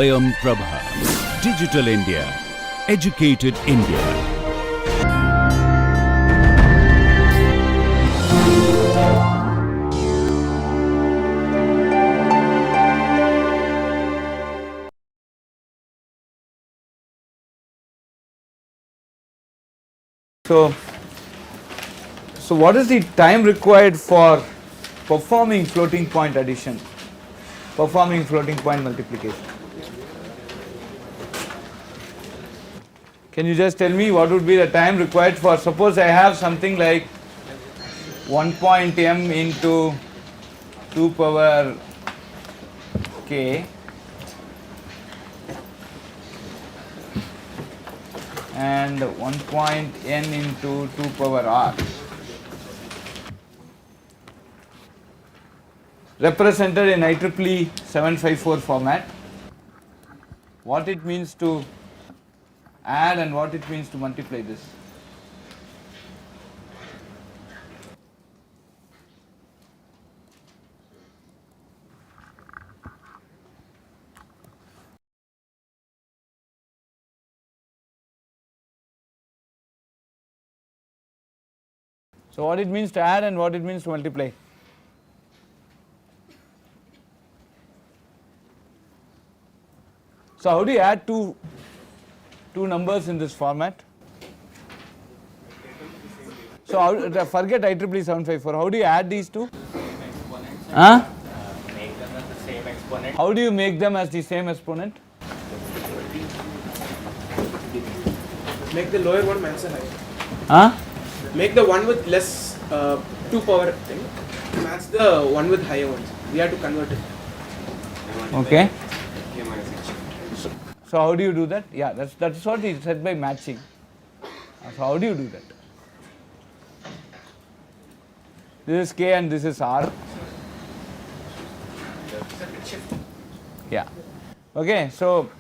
Swayam Prabha. Digital India. Educated India. So what is the time required for performing floating point addition, performing floating point multiplication? Can you just tell me what would be the time required for, suppose I have something like 1.m into 2 power k and 1.n into 2 power r, represented in IEEE 754 format. What it means to add and what it means to multiply this. So what it means to add and what it means to multiply. So how do you add two numbers in this format? So forget IEEE 754. How do you add these two? Huh? Make them as the same exponent. How do you make them as the same exponent? Make the lower one match the higher. Huh? Make the one with less 2 power thing match the one with higher ones. We have to convert it. Okay. So how do you do that? Yeah, that's what is said by matching. So how do you do that? This is K and this is R. Yeah. Okay, so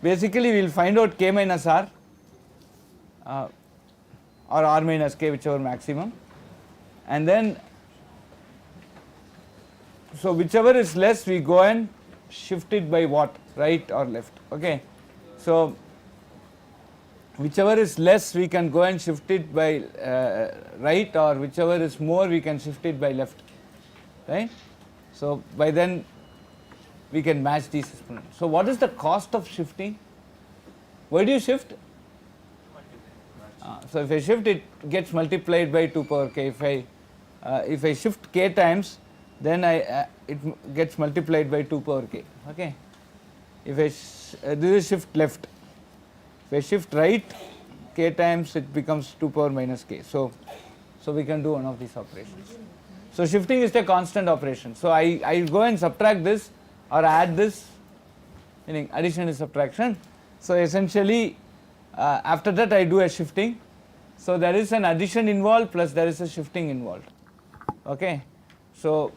basically we will find out K minus R or R minus K, whichever maximum, and then so whichever is less we go and shift it by what, right or left. Okay, so whichever is less we can go and shift it by right, or whichever is more we can shift it by left, right. So by then we can match these exponents. So what is the cost of shifting? Why do you shift? So if I shift, it gets multiplied by 2 power k. If I shift k times, then it gets multiplied by 2 power k. Okay. If I this is shift left. If I shift right, k times, it becomes 2 power minus k. So we can do one of these operations. So shifting is a constant operation. So I go and subtract this or add this, meaning addition is subtraction. So essentially after that I do a shifting. So there is an addition involved plus there is a shifting involved. Okay. So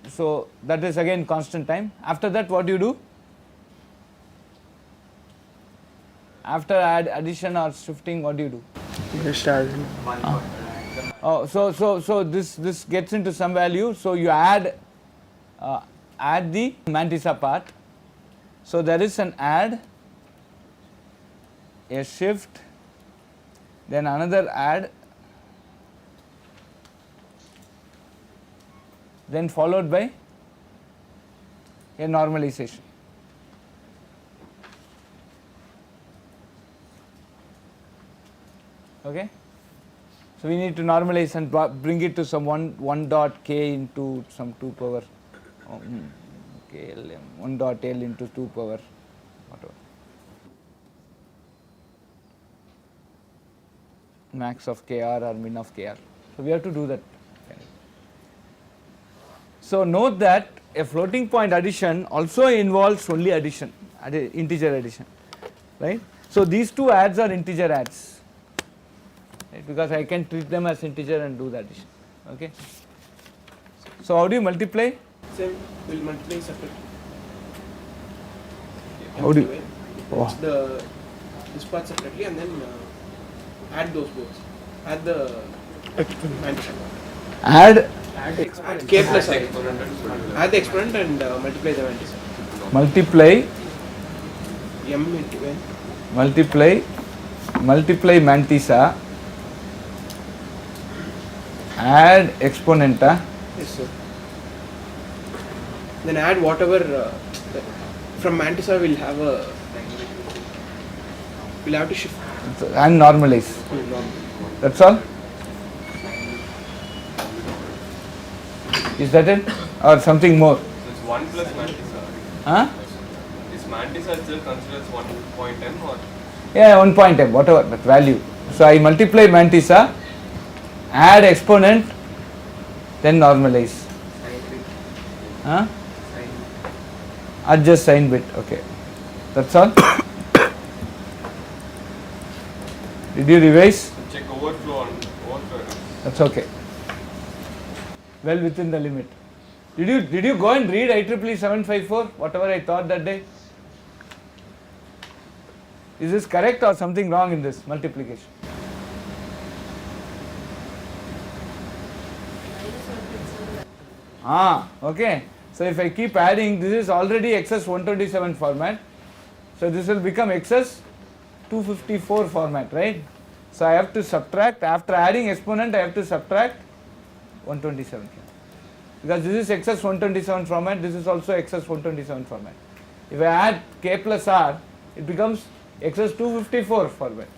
that is again constant time. After that, what do you do? After addition or shifting, what do you do? Just add. Oh, so this gets into some value. So you add the mantissa part. So there is an add, a shift, then another add, then followed by a normalization. Okay. So we need to normalize and bring it to some 1 dot k into some 2 power KLM, 1 dot L into 2 power whatever, max of KR or min of KR. So we have to do that. So note that a floating point addition also involves only addition, integer addition, right. So these two adds are integer adds, right, because I can treat them as integer and do the addition. Okay. So how do you multiply? Same, we'll multiply separately. How do you? Watch this part separately and then add those both. Add the exponent. Add K plus I. Add the exponent and multiply the mantissa. multiply M into N. multiply mantissa, add exponenta, Yes, sir. Then add whatever from mantissa we'll have to shift. and normalize. That's all? Is that it? Or something more? So it's 1 plus mantissa. Huh? Is mantissa itself considered as 1.m or? Yeah, 1.m, whatever, that value. So I multiply mantissa, add exponent, then normalize. Huh? Adjust sign bit, okay. That's all? Did you revise? Check overflow. That's okay. Well within the limit. Did you go and read IEEE 754, whatever I taught that day? Is this correct or something wrong in this multiplication? Okay. So if I keep adding, this is already XS 127 format. So this will become XS 254 format, right? So I have to subtract, after adding exponent, I have to subtract 127 here. Because this is XS 127 format, this is also XS 127 format. If I add K plus R, it becomes XS 254 format.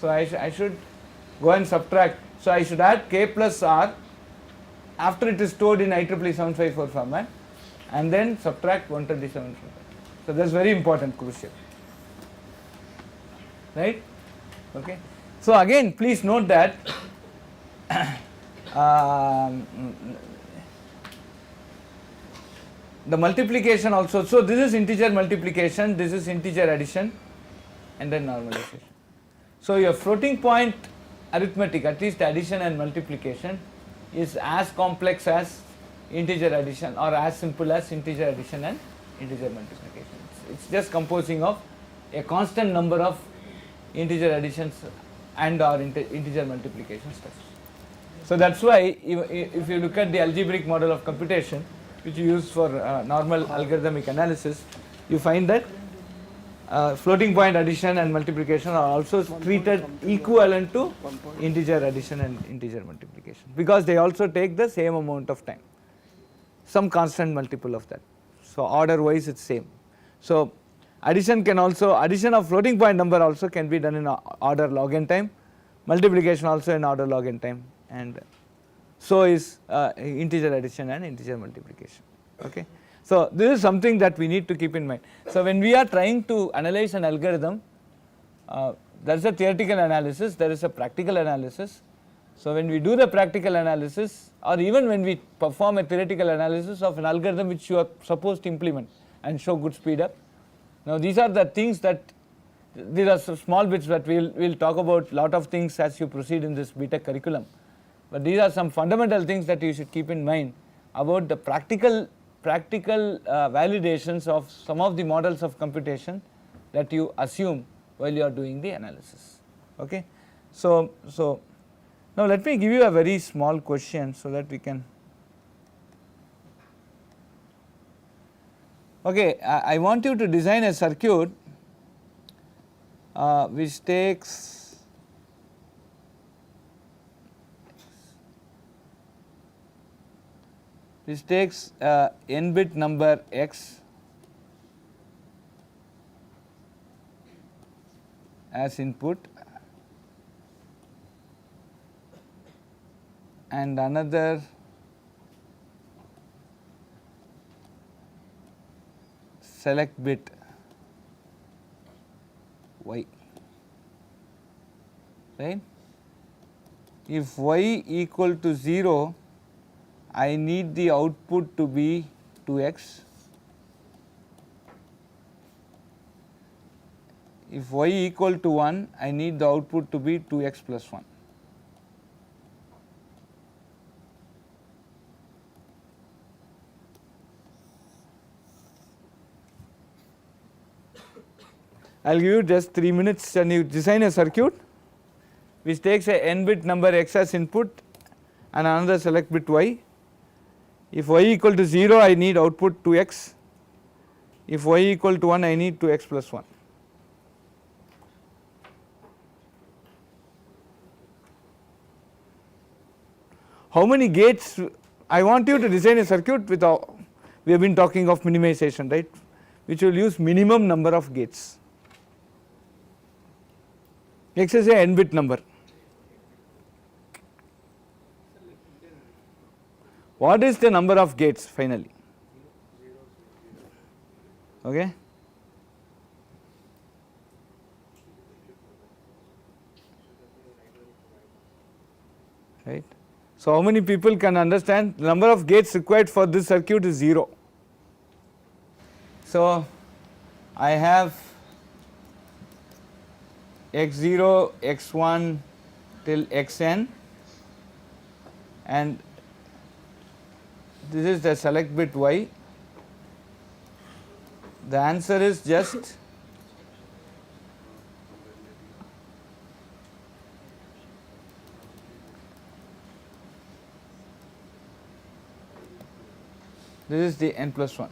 So I should go and subtract. So I should add K plus R after it is stored in IEEE 754 format and then subtract 127 format. So that's very important, crucial. Right? Okay. So again, please note that the multiplication also, so this is integer multiplication, this is integer addition and then normalization. So your floating point arithmetic, at least addition and multiplication, is as complex as integer addition or as simple as integer addition and integer multiplication. It's just composing of a constant number of integer additions and or integer multiplication steps. So that's why if you look at the algebraic model of computation, which you use for normal algorithmic analysis, you find that floating point addition and multiplication are also treated equivalent to integer addition and integer multiplication, because they also take the same amount of time, some constant multiple of that. So order wise it's same. So addition of floating point number also can be done in order log n time, multiplication also in order log n time, and so is integer addition and integer multiplication. Okay. So this is something that we need to keep in mind. So when we are trying to analyze an algorithm, there is a theoretical analysis, there is a practical analysis. So when we do the practical analysis, or even when we perform a theoretical analysis of an algorithm which you are supposed to implement and show good speed up, now these are the things that, these are some small bits that we'll talk about lot of things as you proceed in this BTech curriculum. But these are some fundamental things that you should keep in mind about the practical validations of some of the models of computation that you assume while you are doing the analysis. Okay. So now let me give you a very small question so that we can. Okay, I want you to design a circuit which takes n bit number x as input and another select bit y, right. If y equal to 0, I need the output to be 2x. If y equal to 1, I need the output to be 2x plus 1. I will give you just 3 minutes and you design a circuit which takes a n bit number x as input and another select bit y. If y equal to 0, I need output 2x. If y equal to 1, I need 2x plus 1. how many gates. I want you to design a circuit with we have been talking of minimization, right, which will use minimum number of gates. X is a n bit number. What is the number of gates finally? Okay. Right. So how many people can understand the number of gates required for this circuit is 0. So I have x0, x1 till xn, and this is the select bit y. The answer is just this is the n plus 1.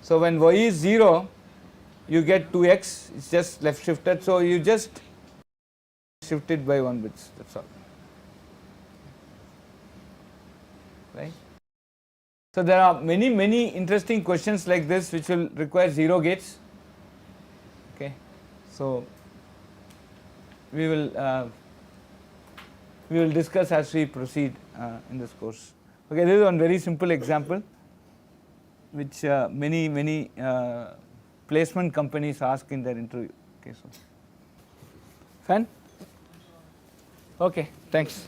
So when y is 0, you get 2x, it's just left shifted, so you just shift it by 1 bits, that's all, right. So there are many interesting questions like this which will require 0 gates, okay. So we will discuss as we proceed in this course. Okay, this is one very simple example which many placement companies ask in their interview. Okay, so fine. Okay, thanks.